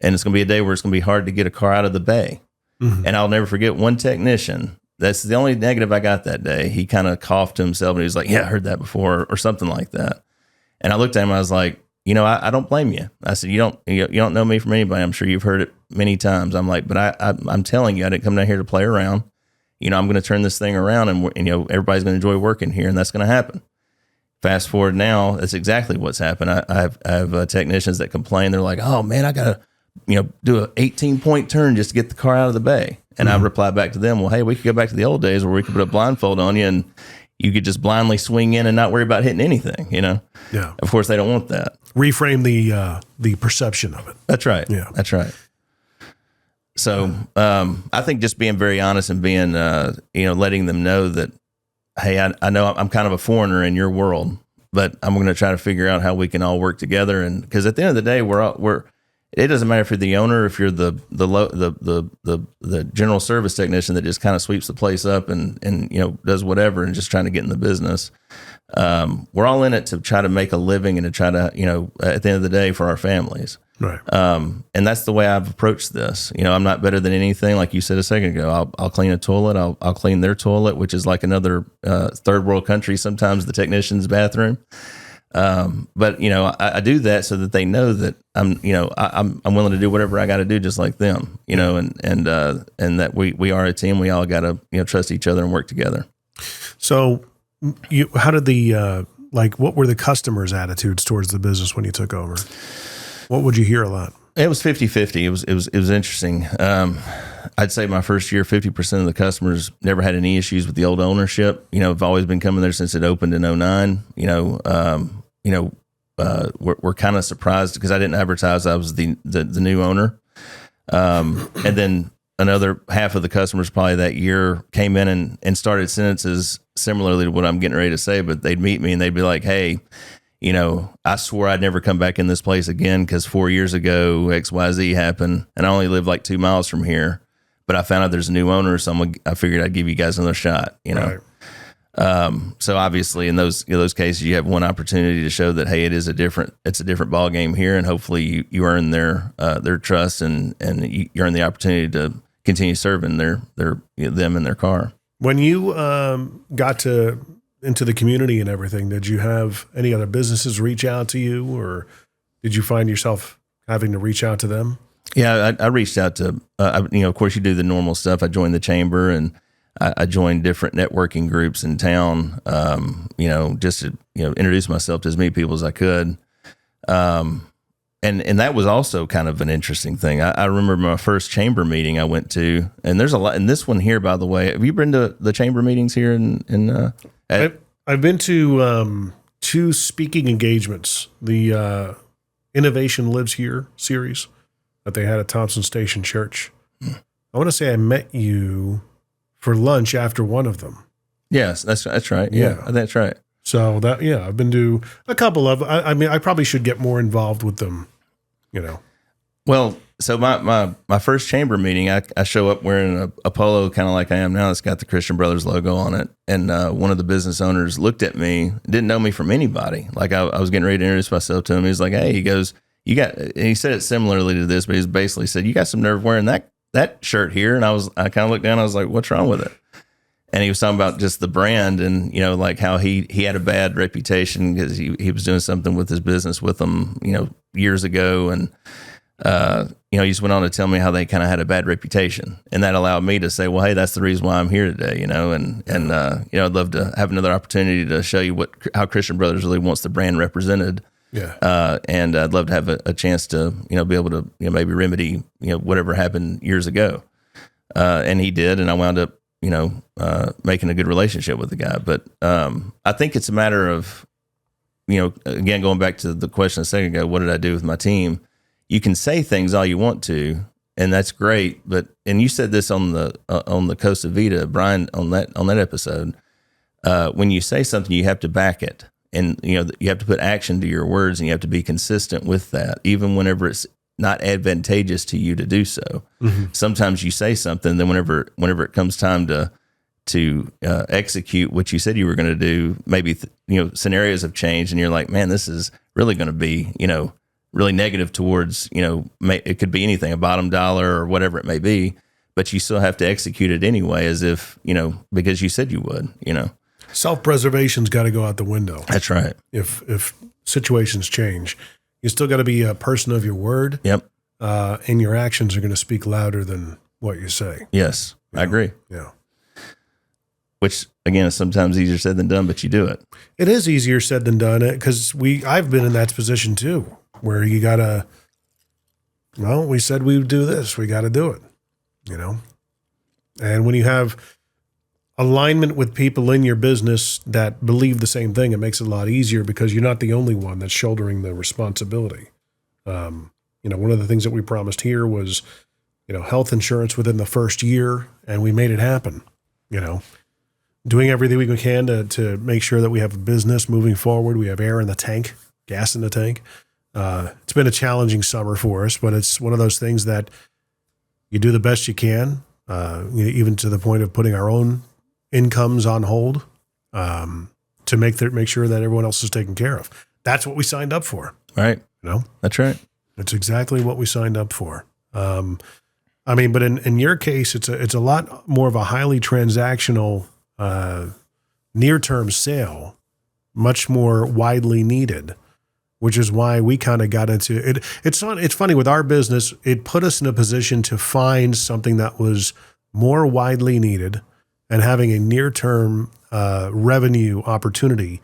And it's going to be a day where it's going to be hard to get a car out of the bay. Mm-hmm. And I'll never forget one technician. That's the only negative I got that day. He kind of coughed to himself and he was like, yeah, I heard that before, or something like that. And I looked at him, I was like, I don't blame you. I said, you don't know me from anybody. I'm sure you've heard it many times. I'm like, but I'm telling you, I didn't come down here to play around. I'm going to turn this thing around, and everybody's going to enjoy working here, and that's going to happen. Fast forward now, that's exactly what's happened. I have technicians that complain. They're like, oh man, I got to, do an 18-point turn just to get the car out of the bay. And I reply back to them, well, hey, we could go back to the old days where we could put a blindfold on you and you could just blindly swing in and not worry about hitting anything, Yeah. Of course, they don't want that. Reframe the perception of it. That's right. Yeah. That's right. So I think just being very honest and being, letting them know that, hey, I know I'm kind of a foreigner in your world, but I'm going to try to figure out how we can all work together. And because at the end of the day, it doesn't matter if you're the owner, if you're the general service technician that just kind of sweeps the place up and does whatever and just trying to get in the business. We're all in it to try to make a living and to try to, at the end of the day, for our families. Right. And that's the way I've approached this. I'm not better than anything. Like you said a second ago, I'll clean a toilet. I'll clean their toilet, which is like another third world country, sometimes the technician's bathroom. But I do that so that they know that I'm willing to do whatever I got to do, just like them, and that we are a team. We all got to, trust each other and work together. So how did what were the customers' attitudes towards the business when you took over? What would you hear a lot? It was 50-50. It was interesting. I'd say my first year, 50% of the customers never had any issues with the old ownership. I've always been coming there since it opened in 2009. We're kind of surprised because I didn't advertise I was the new owner. And then another half of the customers probably that year came in and started sentences similarly to what I'm getting ready to say, but they'd meet me and they'd be like, hey, I swore I'd never come back in this place again because 4 years ago XYZ happened and I only live like 2 miles from here. but I found out there's a new owner, so I figured I'd give you guys another shot, Right. So obviously in those cases, you have one opportunity to show that, hey, it's a different ball game here, and hopefully you earn their trust and you earn the opportunity to continue serving them and their car. When you got into the community and everything, did you have any other businesses reach out to you, or did you find yourself having to reach out to them? Yeah, I reached out to, of course you do the normal stuff. I joined the chamber, and I joined different networking groups in town, just to, introduce myself to as many people as I could. And that was also kind of an interesting thing. I remember my first chamber meeting I went to, and there's a lot, and this one here, by the way, have you been to the chamber meetings here I've been to 2 speaking engagements, the Innovation Lives Here series that they had at Thompson Station Church. I want to say I met you for lunch after one of them. Yes, that's right. Yeah, that's right. So I've been to a couple of. I mean, I probably should get more involved with them. Well, so my first chamber meeting, I show up wearing a polo, kind of like I am now. It's got the Christian Brothers logo on it, and one of the business owners looked at me, didn't know me from anybody. Like I was getting ready to introduce myself to him. He was like, "Hey," he goes, "You got," and he said it similarly to this, but he's basically said, "You got some nerve wearing that shirt here." And I kind of looked down. I was like, "What's wrong with it?" And he was talking about just the brand and, like how he had a bad reputation because he was doing something with his business with them, years ago. And, he just went on to tell me how they kind of had a bad reputation. And that allowed me to say, well, hey, that's the reason why I'm here today, and I'd love to have another opportunity to show you how Christian Brothers really wants the brand represented. Yeah. And I'd love to have a chance to, be able to, maybe remedy, whatever happened years ago. And he did. And I wound up, making a good relationship with the guy. But I think it's a matter of, again, going back to the question a second ago, what did I do with my team? You can say things all you want to, and that's great. And you said this on the Costa Vida, Brian, on that episode. When you say something, you have to back it, and you have to put action to your words, and you have to be consistent with that, even whenever it's not advantageous to you to do so. Mm-hmm. Sometimes you say something, then whenever it comes time to execute what you said you were going to do, maybe scenarios have changed, and you're like, man, this is really going to be really negative towards it could be anything, a bottom dollar or whatever it may be, but you still have to execute it anyway, as if because you said you would. Self-preservation's got to go out the window. That's right. If situations change, you still got to be a person of your word. Yep. And your actions are going to speak louder than what you say. Yes, I agree. Yeah. Which again is sometimes easier said than done, but you do it. It is easier said than done because I've been in that position too, where you gotta. Well, we said we would do this. We got to do it. And when you have alignment with people in your business that believe the same thing, it makes it a lot easier because you're not the only one that's shouldering the responsibility. One of the things that we promised here was, health insurance within the first year, and we made it happen. Doing everything we can to make sure that we have a business moving forward. We have air in the tank, gas in the tank. It's been a challenging summer for us, but it's one of those things that you do the best you can, even to the point of putting our own incomes on hold to make sure that everyone else is taken care of. That's what we signed up for. Right. That's right. It's exactly what we signed up for. But in your case, it's a lot more of a highly transactional, near-term sale, much more widely needed, which is why we kind of got into it. It's funny with our business, it put us in a position to find something that was more widely needed and having a near-term revenue opportunity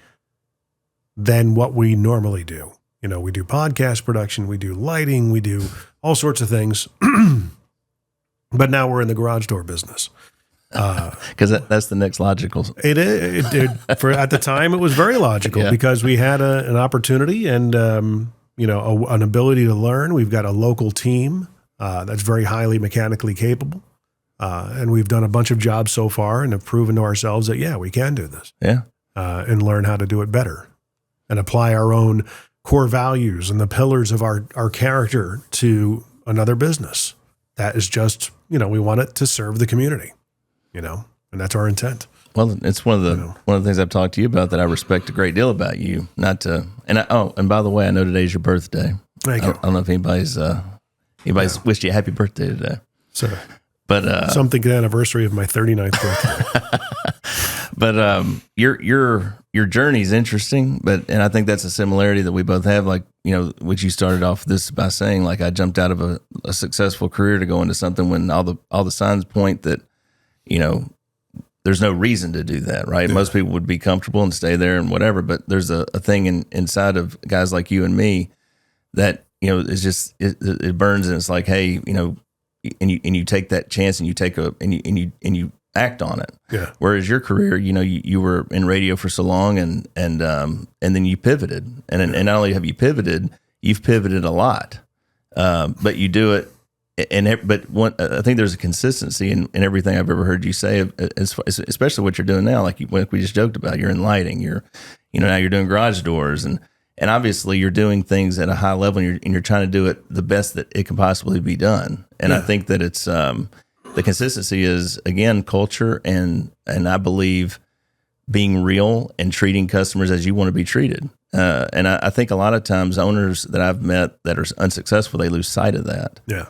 than what we normally do. We do podcast production, we do lighting, we do all sorts of things. But now we're in the garage door business. Because that's the next logical. It is. At the time, it was very logical because we had an opportunity and an ability to learn. We've got a local team that's very highly mechanically capable, and we've done a bunch of jobs so far and have proven to ourselves that we can do this. Yeah, and learn how to do it better, and apply our own core values and the pillars of our character to another business that is just we want it to serve the community, and that's our intent. Well, it's one of the things I've talked to you about that I respect a great deal about you. And by the way, I know today's your birthday. Thank you. I don't know if anybody's wished you a happy birthday today. So, but something the anniversary of my 39th birthday. But your journey is interesting. And I think that's a similarity that we both have. Like, which you started off this by saying, like, I jumped out of a successful career to go into something when all the signs point that, there's no reason to do that, right? Yeah. Most people would be comfortable and stay there and whatever, but there's a thing inside of guys like you and me that, is just, it burns, and it's like, hey, and you take that chance and you act on it. Yeah. Whereas your career, you were in radio for so long and then you pivoted, and not only have you pivoted, you've pivoted a lot, but you do it. I think there's a consistency in everything I've ever heard you say, especially what you're doing now. Like we just joked about, you're in lighting, now you're doing garage doors, and obviously you're doing things at a high level, and you're trying to do it the best that it can possibly be done. And I think that it's the consistency is, again, culture, and I believe being real and treating customers as you want to be treated. And I think a lot of times owners that I've met that are unsuccessful, they lose sight of that. Yeah.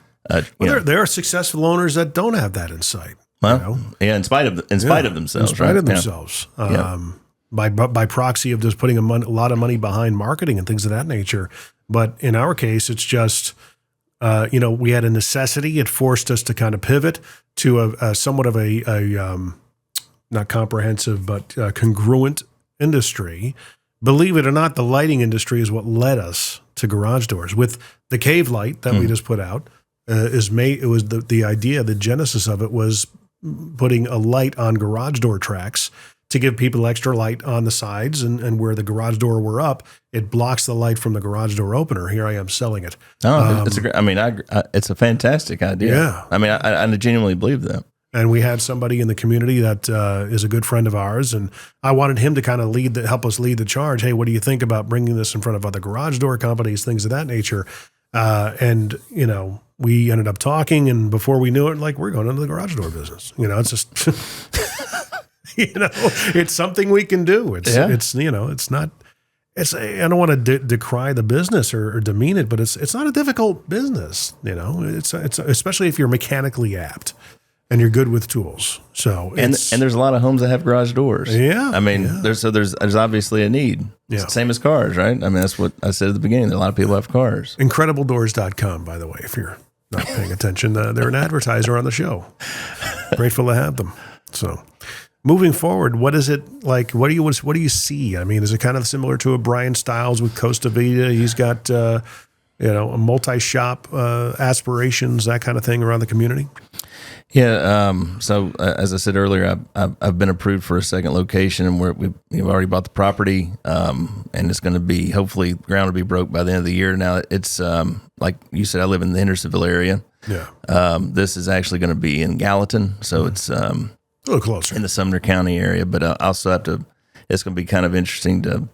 There are successful owners that don't have that insight. Well, yeah, in spite of themselves. In spite of themselves. By proxy of just putting a lot of money behind marketing and things of that nature. But in our case, it's just, we had a necessity. It forced us to kind of pivot to a somewhat of a not comprehensive, but congruent industry. Believe it or not, the lighting industry is what led us to garage doors. With the cave light that we just put out, it was the idea, the genesis of it was putting a light on garage door tracks to give people extra light on the sides, and where the garage door were up, it blocks the light from the garage door opener. Here I am selling it. Oh, it's a fantastic idea. Yeah. I genuinely believe that. And we had somebody in the community that is a good friend of ours, and I wanted him to kind of help us lead the charge. Hey, what do you think about bringing this in front of other garage door companies, things of that nature? We ended up talking, and before we knew it, like, we're going into the garage door business. It's just, it's something we can do. I don't want to decry the business or demean it, but it's not a difficult business. It's especially if you're mechanically apt and you're good with tools. So, and there's a lot of homes that have garage doors. Yeah. There's obviously a need. Yeah. Same as cars, right? That's what I said at the beginning. A lot of people have cars. Incredibledoors.com, by the way, if you're not paying attention. They're an advertiser on the show. Grateful to have them. So, moving forward, what is it like? What do you see? Is it kind of similar to a Brian Stiles with Costa Vida? He's got a multi-shop aspirations, that kind of thing around the community. Yeah. So as I said earlier, I've been approved for a second location, and we've already bought the property, and it's going to be, hopefully, ground will be broke by the end of the year. Now it's like you said, I live in the Hendersonville area. Yeah. This is actually going to be in Gallatin, so it's a little closer in the Sumner County area. But I also have to. It's going to be kind of interesting to.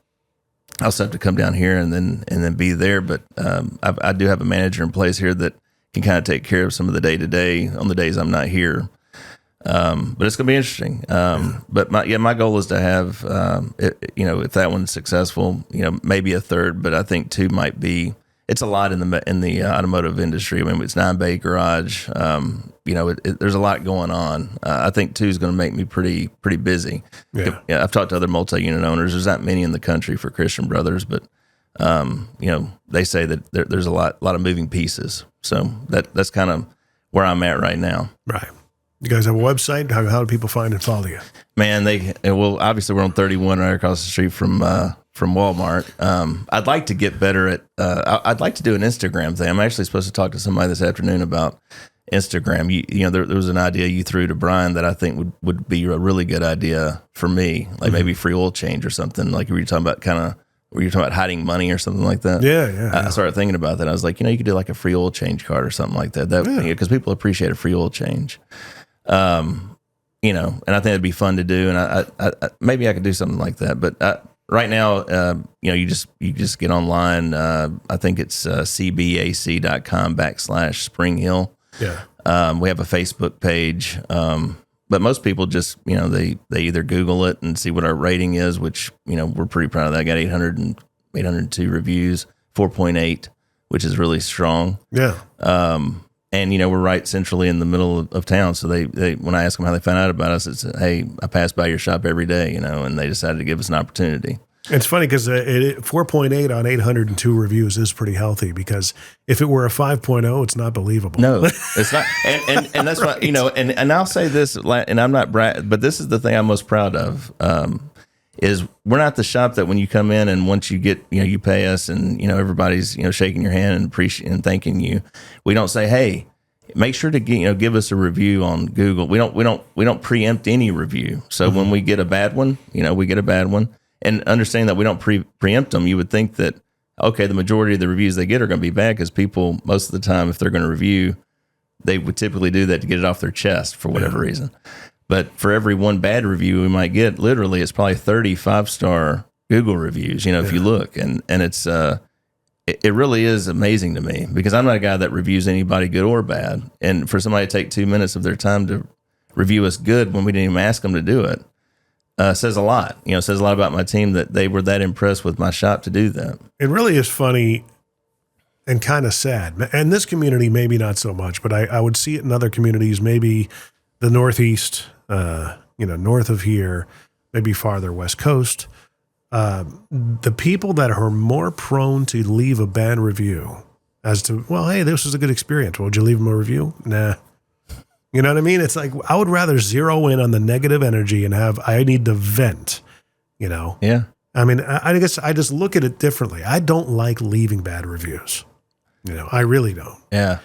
I also have to come down here and then be there. But I do have a manager in place here that can kind of take care of some of the day-to-day on the days I'm not here. But it's going to be interesting. But my goal is to have, if that one's successful, maybe a third, but I think two might be, it's a lot in the automotive industry. It's 9-bay garage. There's a lot going on. I think two is going to make me pretty busy. Yeah. I've talked to other multi-unit owners. There's not many in the country for Christian Brothers, but they say that there's a lot of moving pieces. So that's kind of where I'm at right now. Right. You guys have a website? How do people find and follow you? Man, obviously we're on 31 right across the street from Walmart. I'd like to get better at, I'd like to do an Instagram thing. I'm actually supposed to talk to somebody this afternoon about Instagram. There was an idea you threw to Brian that I think would be a really good idea for me, like maybe free oil change or something. Like we were talking about were you talking about hiding money or something like that? Yeah. I started thinking about that. I was like, you could do like a free oil change card or something like that. Because people appreciate a free oil change. And I think it'd be fun to do. And I maybe I could do something like that. But right now, you just get online. I think it's cbac.com/Spring Hill. Yeah. We have a Facebook page. But most people just, they either Google it and see what our rating is, which, we're pretty proud of that. I got 802 reviews, 4.8, which is really strong. Yeah. And, we're right centrally in the middle of town. So they when I ask them how they found out about us, it's, hey, I pass by your shop every day, and they decided to give us an opportunity. It's funny because 4.8 on 802 reviews is pretty healthy, because if it were a 5.0, it's not believable. No, it's not. And that's right. Why, and I'll say this, and I'm not but this is the thing I'm most proud of, is we're not the shop that when you come in and once you get, you pay us and, everybody's, shaking your hand and appreciating and thanking you. We don't say, hey, make sure to give us a review on Google. We don't preempt any review. So when we get a bad one, we get a bad one. And understanding that we don't preempt them, you would think that, okay, the majority of the reviews they get are going to be bad, because people, most of the time, if they're going to review, they would typically do that to get it off their chest for whatever reason. But for every one bad review we might get, literally, it's probably 30 5-star Google reviews, if you look. And it's it really is amazing to me, because I'm not a guy that reviews anybody good or bad. And for somebody to take 2 minutes of their time to review us good when we didn't even ask them to do it, says a lot. Says a lot about my team that they were that impressed with my shop to do that. It really is funny and kind of sad. And this community, maybe not so much, but I would see it in other communities, maybe the Northeast, north of here, maybe farther West Coast. The people that are more prone to leave a bad review as to, well, hey, this was a good experience. Well, would you leave them a review? Nah. You know what I mean? It's like, I would rather zero in on the negative energy and I need to vent, Yeah. I mean, I guess I just look at it differently. I don't like leaving bad reviews. I really don't. Yeah.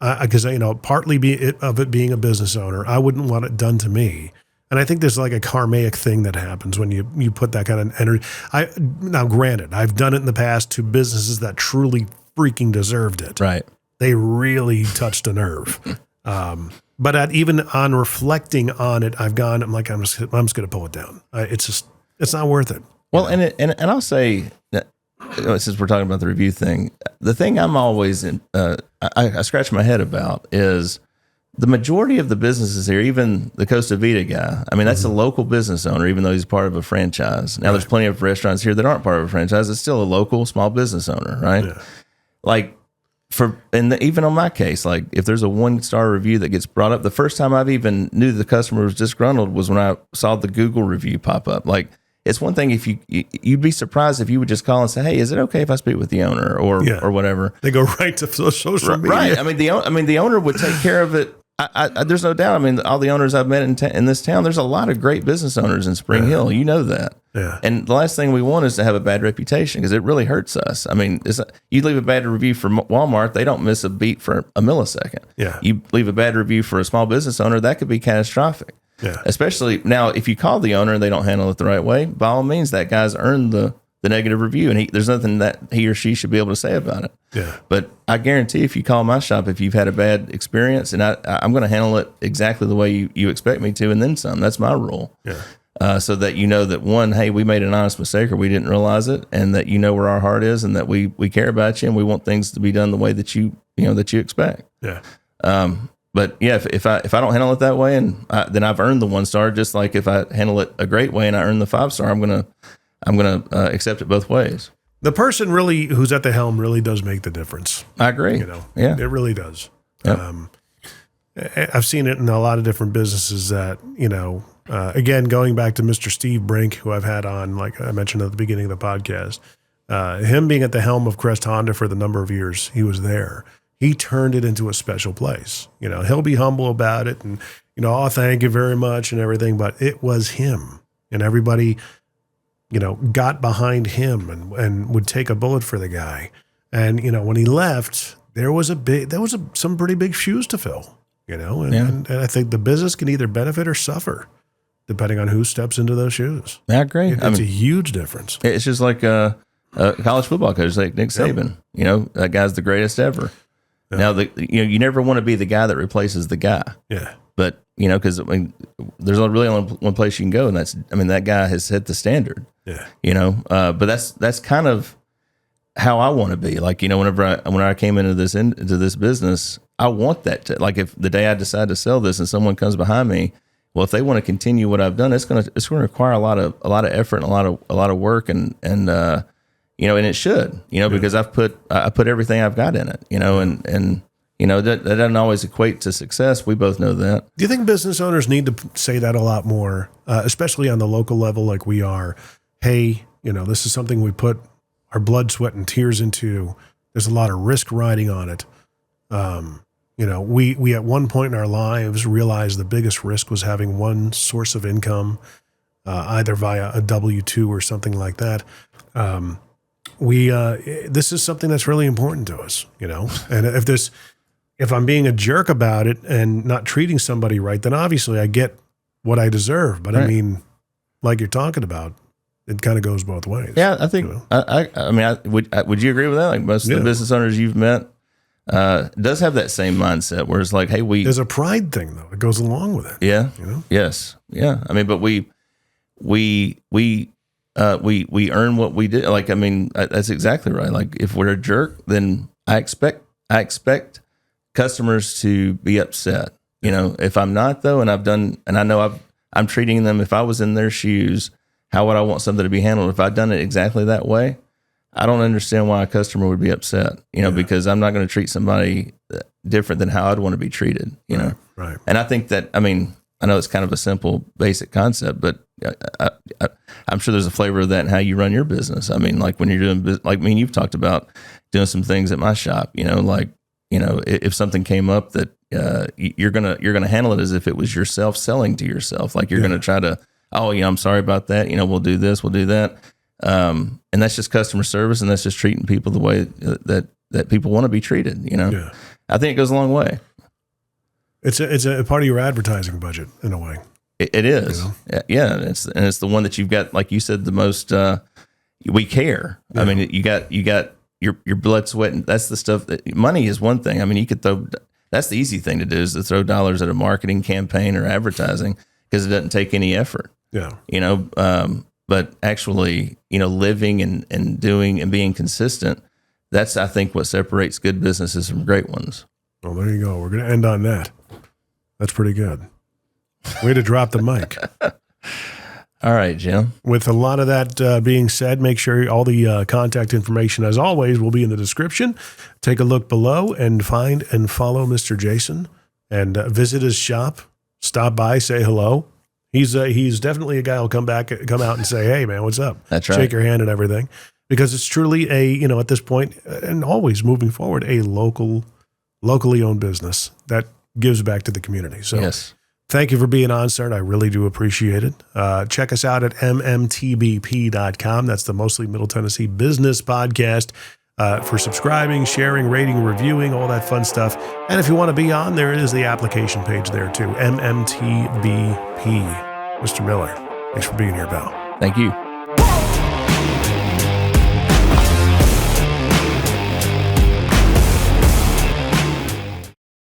Because, partly of it being a business owner, I wouldn't want it done to me. And I think there's like a karmic thing that happens when you put that kind of energy. Now, granted, I've done it in the past to businesses that truly freaking deserved it. Right. They really touched a nerve. But even on reflecting on it, I'm just going to pull it down. It's not worth it. Well, and I'll say that, since we're talking about the review thing, the thing I'm always I scratch my head about is the majority of the businesses here, even the Costa Vida guy. I mean, that's a local business owner, even though he's part of a franchise. Now, there's plenty of restaurants here that aren't part of a franchise. It's still a local small business owner, right? Yeah. Like, even on my case, like if there's a 1-star review that gets brought up, the first time I've even knew the customer was disgruntled was when I saw the Google review pop up. Like, it's one thing if you'd be surprised if you would just call and say, hey, is it okay if I speak with the owner or whatever? They go right to social media. Right. I mean, the owner would take care of it. There's no doubt. I mean, all the owners I've met in this town, there's a lot of great business owners in Spring Hill. You know that. Yeah. And the last thing we want is to have a bad reputation, because it really hurts us. I mean, you leave a bad review for Walmart, they don't miss a beat for a millisecond. Yeah. You leave a bad review for a small business owner, that could be catastrophic. Yeah. Especially now, if you call the owner and they don't handle it the right way, by all means, that guy's earned the negative review, and there's nothing that he or she should be able to say about it. Yeah. But I guarantee if you call my shop, if you've had a bad experience, and I'm going to handle it exactly the way you expect me to, and then some. That's my rule. Yeah. So that you know that, one, hey, we made an honest mistake or we didn't realize it, and that you know where our heart is, and that we care about you, and we want things to be done the way that you expect. Yeah. But yeah, if I don't handle it that way, and then I've earned the 1-star. Just like if I handle it a great way and I earn the 5-star, I'm gonna accept it both ways. The person really who's at the helm really does make the difference. I agree. Yeah, it really does. Yep. I've seen it in a lot of different businesses that, again, going back to Mr. Steve Brink, who I've had on, like I mentioned at the beginning of the podcast, him being at the helm of Crest Honda for the number of years he was there, he turned it into a special place. He'll be humble about it and, oh, thank you very much and everything, but it was him, and everybody got behind him and would take a bullet for the guy. And, when he left, there was some pretty big shoes to fill, and I think the business can either benefit or suffer depending on who steps into those shoes. I agree. It's a huge difference. It's just like a college football coach like Nick Saban. That guy's the greatest ever. Yep. Now, you never want to be the guy that replaces the guy. Yeah. But, because there's really only one place you can go, and that guy has set the standard. Yeah. But that's kind of how I want to be. Like, when I came into this business, I want that to, like, if the day I decide to sell this and someone comes behind me, well, if they want to continue what I've done, it's going to require a lot of effort and a lot of work and you know, and it should, you know, because I put everything I've got in it, you know, and you know, that doesn't always equate to success. We both know that. Do you think business owners need to say that a lot more, especially on the local level, like we are? Hey, you know, this is something we put our blood, sweat, and tears into. There's a lot of risk riding on it. You know, we at one point in our lives realized the biggest risk was having one source of income, either via a W-2 or something like that. This is something that's really important to us, you know, and if I'm being a jerk about it and not treating somebody right, then obviously I get what I deserve. But right. I mean, like you're talking about, it kind of goes both ways. Yeah, I think. You know? I mean, would you agree with that? Like most of the business owners you've met does have that same mindset, where it's like, hey, there's a pride thing though. It goes along with it. Yeah. You know? Yes. Yeah. I mean, but we earn what we did. Like, I mean, that's exactly right. Like, if we're a jerk, then I expect customers to be upset. You know, if I'm not though, and I know I'm treating them, if I was in their shoes, how would I want something to be handled? If I'd done it exactly that way, I don't understand why a customer would be upset, you know, because I'm not going to treat somebody different than how I'd want to be treated, you know? Right. And I think that, I mean, I know it's kind of a simple, basic concept, but I'm sure there's a flavor of that in how you run your business. I mean, like when you're doing, like, I mean, you've talked about doing some things at my shop, you know, like, you know, if something came up that you're gonna handle it as if it was yourself selling to yourself. Like you're gonna try to, oh, you know, I'm sorry about that. You know, we'll do this, we'll do that. And that's just customer service, and that's just treating people the way that people want to be treated. You know, I think it goes a long way. It's a part of your advertising budget in a way. It is, you know? Yeah. And it's the one that you've got, like you said, the most. We care. Yeah. I mean, you got your blood, sweat, and that's the stuff that money is one thing. I mean, you could throw. That's the easy thing to do, is to throw dollars at a marketing campaign or advertising, because it doesn't take any effort. Yeah. You know, but actually, you know, living and doing and being consistent, that's, I think, what separates good businesses from great ones. Well, there you go. We're going to end on that. That's pretty good. Way to drop the mic. All right, Jim. With a lot of that being said, make sure all the contact information, as always, will be in the description. Take a look below and find and follow Mr. Jason, and visit his shop. Stop by, say hello. He's definitely a guy who'll come out and say, hey, man, what's up? That's right. Shake your hand and everything. Because it's truly at this point, and always moving forward, a locally owned business that gives back to the community. So yes. Thank you for being on, sir. I really do appreciate it. Check us out at MMTBP.com. That's the Mostly Middle Tennessee Business Podcast, for subscribing, sharing, rating, reviewing, all that fun stuff. And if you want to be on, there is the application page there too, MMTBP. Mr. Miller, thanks for being here, pal. Thank you.